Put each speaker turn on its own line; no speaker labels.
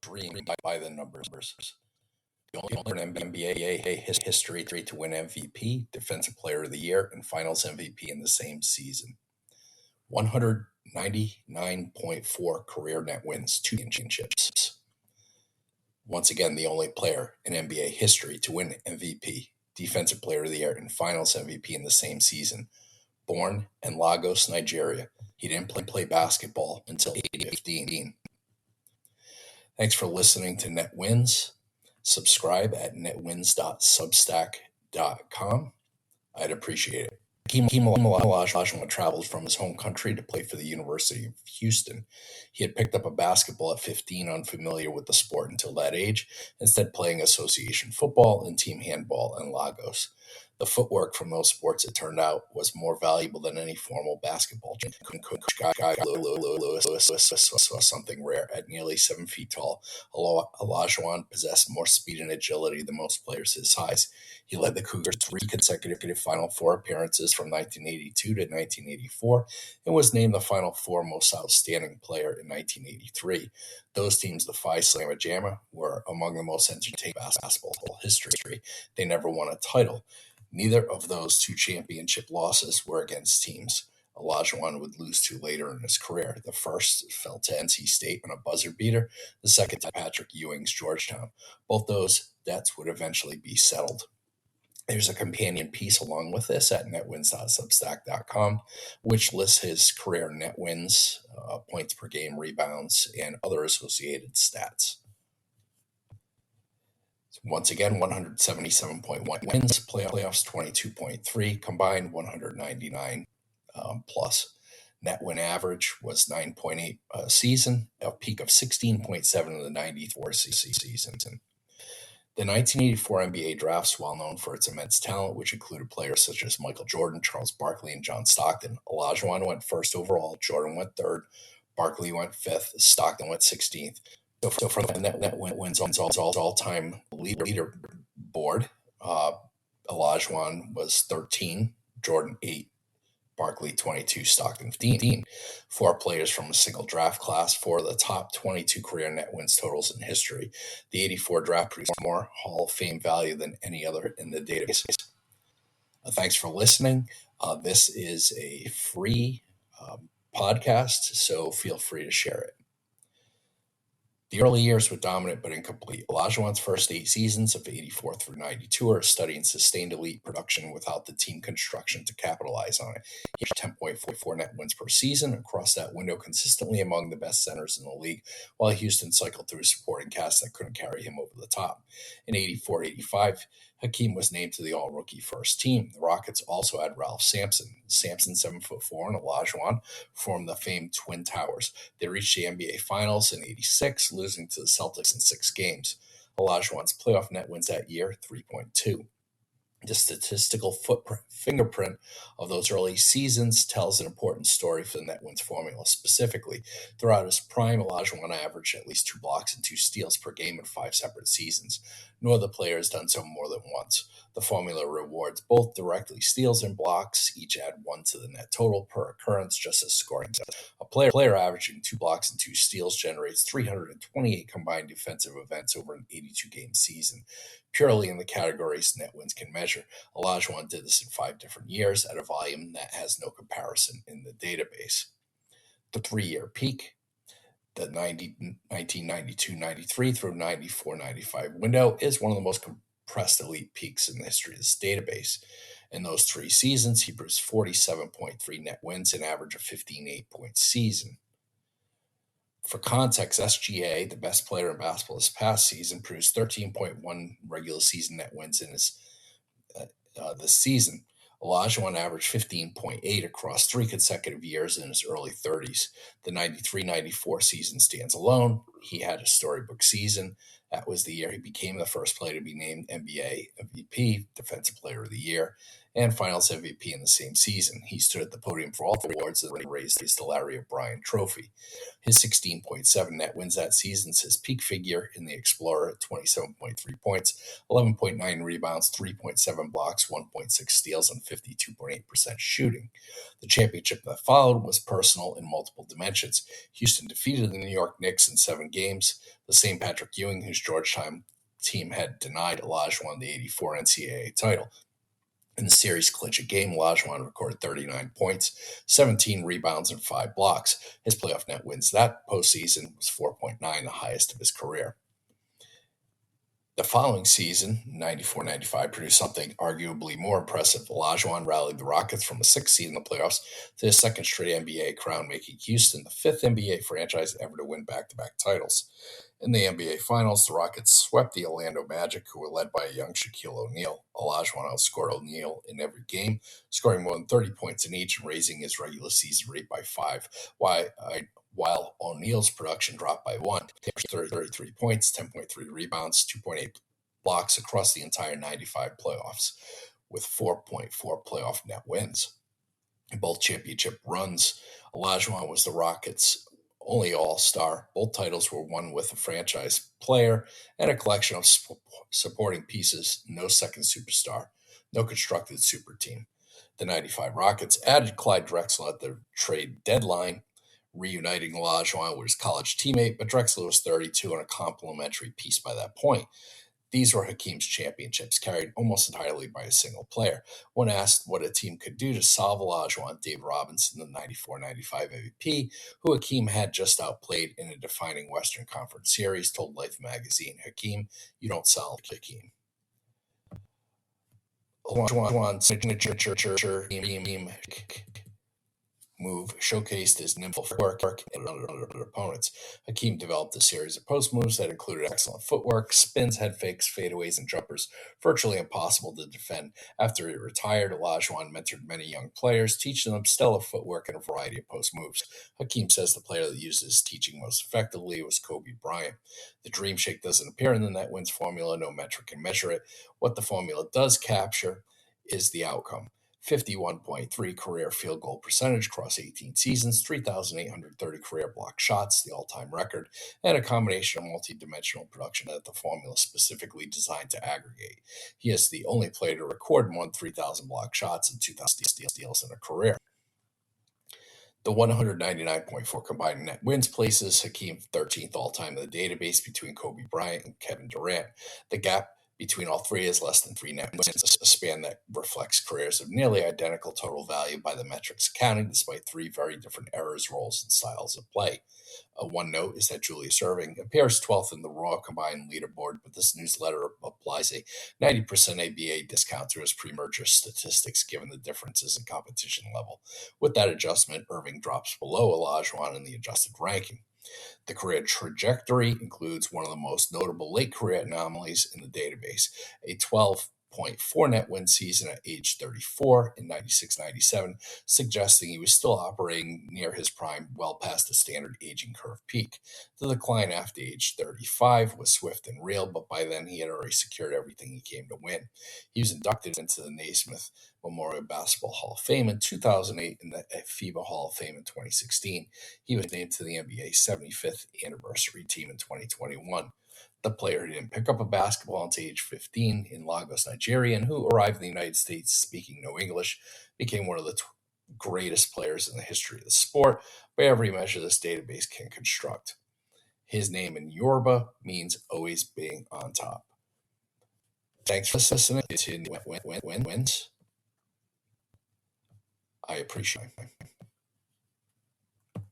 dream by the numbers. The only player in NBA history to win MVP, Defensive Player of the Year, and Finals MVP in the same season. 199.4 career net wins, 2 championships. Once again, the only player in NBA history to win MVP, Defensive Player of the Year, and Finals MVP in the same season. Born in Lagos, Nigeria. He didn't play basketball until age 15. Thanks for listening to Net Wins. Subscribe at netwins.substack.com. I'd appreciate it. Hakeem Olajuwon traveled from his home country to play for the University of Houston. He had picked up a basketball at 15, unfamiliar with the sport until that age, instead playing association football and team handball in Lagos. The footwork from those sports, it turned out, was more valuable than any formal basketball. Lewis saw something rare. At nearly 7 feet tall, Olajuwon possessed more speed and agility than most players his size. He led the Cougars 3 consecutive Final Four appearances from 1982 to 1984 and was named the Final Four most outstanding player in 1983. Those teams, the Phi Slamma Jamma, were among the most entertaining basketball history. They never won a title. Neither of those 2 championship losses were against teams Olajuwon would lose to later in his career. The first fell to NC State on a buzzer beater, the second to Patrick Ewing's Georgetown. Both those debts would eventually be settled. There's a companion piece along with this at netwins.substack.com, which lists his career net wins, points per game, rebounds, and other associated stats. Once again, 177.1 wins, playoffs 22.3, combined 199 plus. Net win average was 9.8 a season, a peak of 16.7 in the 94 season. The 1984 NBA draft's well known for its immense talent, which included players such as Michael Jordan, Charles Barkley, and John Stockton. Olajuwon went first overall, Jordan went third, Barkley went fifth, Stockton went 16th. So for the net wins all-time leaderboard, Olajuwon was 13, Jordan 8, Barkley 22, Stockton 15. 4 players from a single draft class, 4 of the top 22 career net wins totals in history. The 84 draft produced more Hall of Fame value than any other in the database. Thanks for listening. This is a free podcast, so feel free to share it. The early years were dominant but incomplete. Olajuwon's first 8 seasons of 84 through 92 are a study in sustained elite production without the team construction to capitalize on it. He had 10.44 net wins per season across that window, consistently among the best centers in the league, while Houston cycled through a supporting cast that couldn't carry him over the top. In 84-85, Hakeem was named to the all-rookie first team. The Rockets also had Ralph Sampson. Sampson, 7'4", and Olajuwon formed the famed Twin Towers. They reached the NBA Finals in 86, losing to the Celtics in 6 games. Olajuwon's playoff net wins that year, 3.2. The statistical fingerprint of those early seasons tells an important story for the net wins formula. Specifically, throughout his prime, Olajuwon averaged at least 2 blocks and 2 steals per game in 5 separate seasons. No other player has done so more than once. The formula rewards both directly steals and blocks. Each add 1 to the net total per occurrence, just as scoring does. A player averaging 2 blocks and 2 steals generates 328 combined defensive events over an 82-game season. Purely in the categories net wins can measure. Olajuwon did this in 5 different years at a volume that has no comparison in the database. The 3-year peak, the 1992-93 through 94-95 window, is one of the most compressed elite peaks in the history of this database. In those 3 seasons, he produced 47.3 net wins, an average of 15.8-point season. For context, SGA, the best player in basketball this past season, produced 13.1 regular season net wins in his this season. Olajuwon averaged 15.8 across 3 consecutive years in his early 30s. The 93-94 season stands alone. He had a storybook season. That was the year he became the first player to be named NBA MVP, Defensive Player of the Year, and Finals MVP in the same season. He stood at the podium for all 3 awards and raised the Larry O'Brien Trophy. His 16.7 net wins that season is his peak figure in the Explorer at 27.3 points, 11.9 rebounds, 3.7 blocks, 1.6 steals, and 52.8% shooting. The championship that followed was personal in multiple dimensions. Houston defeated the New York Knicks in 7 games, the same Patrick Ewing whose Georgetown team had denied Olajuwon the '84 NCAA title. In the series clinch game, Olajuwon recorded 39 points, 17 rebounds, and 5 blocks. His playoff net wins that postseason was 4.9, the highest of his career. The following season, 94-95, produced something arguably more impressive. Olajuwon rallied the Rockets from a 6th seed in the playoffs to his 2nd straight NBA crown, making Houston the 5th NBA franchise ever to win back-to-back titles. In the NBA Finals, the Rockets swept the Orlando Magic, who were led by a young Shaquille O'Neal. Olajuwon outscored O'Neal in every game, scoring more than 30 points in each and raising his regular season rate by 5, while O'Neal's production dropped by 1. 33 points, 10.3 rebounds, 2.8 blocks across the entire 95 playoffs, with 4.4 playoff net wins. In both championship runs, Olajuwon was the Rockets' only All-Star. Both titles were won with a franchise player and a collection of supporting pieces, no second superstar, no constructed super team. The 95 Rockets added Clyde Drexler at the trade deadline, reuniting Olajuwon with his college teammate, but Drexler was 32 and a complimentary piece by that point. These were Hakeem's championships, carried almost entirely by a single player. When asked what a team could do to solve Olajuwon, Dave Robinson, the 94-95 MVP, who Hakeem had just outplayed in a defining Western Conference series, told Life magazine, "Hakeem, you don't solve Hakeem." Olajuwon's signature move showcased his nimble footwork and other opponents. Hakeem developed a series of post moves that included excellent footwork, spins, head fakes, fadeaways, and jumpers, virtually impossible to defend. After he retired, Olajuwon mentored many young players, teaching them stellar footwork and a variety of post moves. Hakeem says the player that used his teaching most effectively was Kobe Bryant. The dream shake doesn't appear in the net wins formula. No metric can measure it. What the formula does capture is the outcome. 51.3 career field goal percentage across 18 seasons, 3,830 career block shots, the all-time record, and a combination of multi-dimensional production that the formula specifically designed to aggregate. He is the only player to record more than 3,000 block shots and 2,000 steals in a career. The 199.4 combined net wins places Hakeem 13th all-time in the database between Kobe Bryant and Kevin Durant. The gap between all three is less than 3 net wins, a span that reflects careers of nearly identical total value by the metrics accounting, despite 3 very different eras, roles, and styles of play. One note is that Julius Erving appears 12th in the Raw combined leaderboard, but this newsletter applies a 90% ABA discount to his pre-merger statistics given the differences in competition level. With that adjustment, Erving drops below Olajuwon in the adjusted ranking. The career trajectory includes one of the most notable late career anomalies in the database, a 12.4 net win season at age 34 in 96-97, suggesting he was still operating near his prime, well past the standard aging curve peak. The decline after age 35 was swift and real, but by then he had already secured everything he came to win. He was inducted into the Naismith Memorial Basketball Hall of Fame in 2008 and the FIBA Hall of Fame in 2016. He was named to the NBA's 75th anniversary team in 2021. The player who didn't pick up a basketball until age 15 in Lagos, Nigeria, and who arrived in the United States speaking no English, became one of the greatest players in the history of the sport by every measure this database can construct. His name in Yoruba means always being on top. Thanks for listening to Wins. I appreciate it.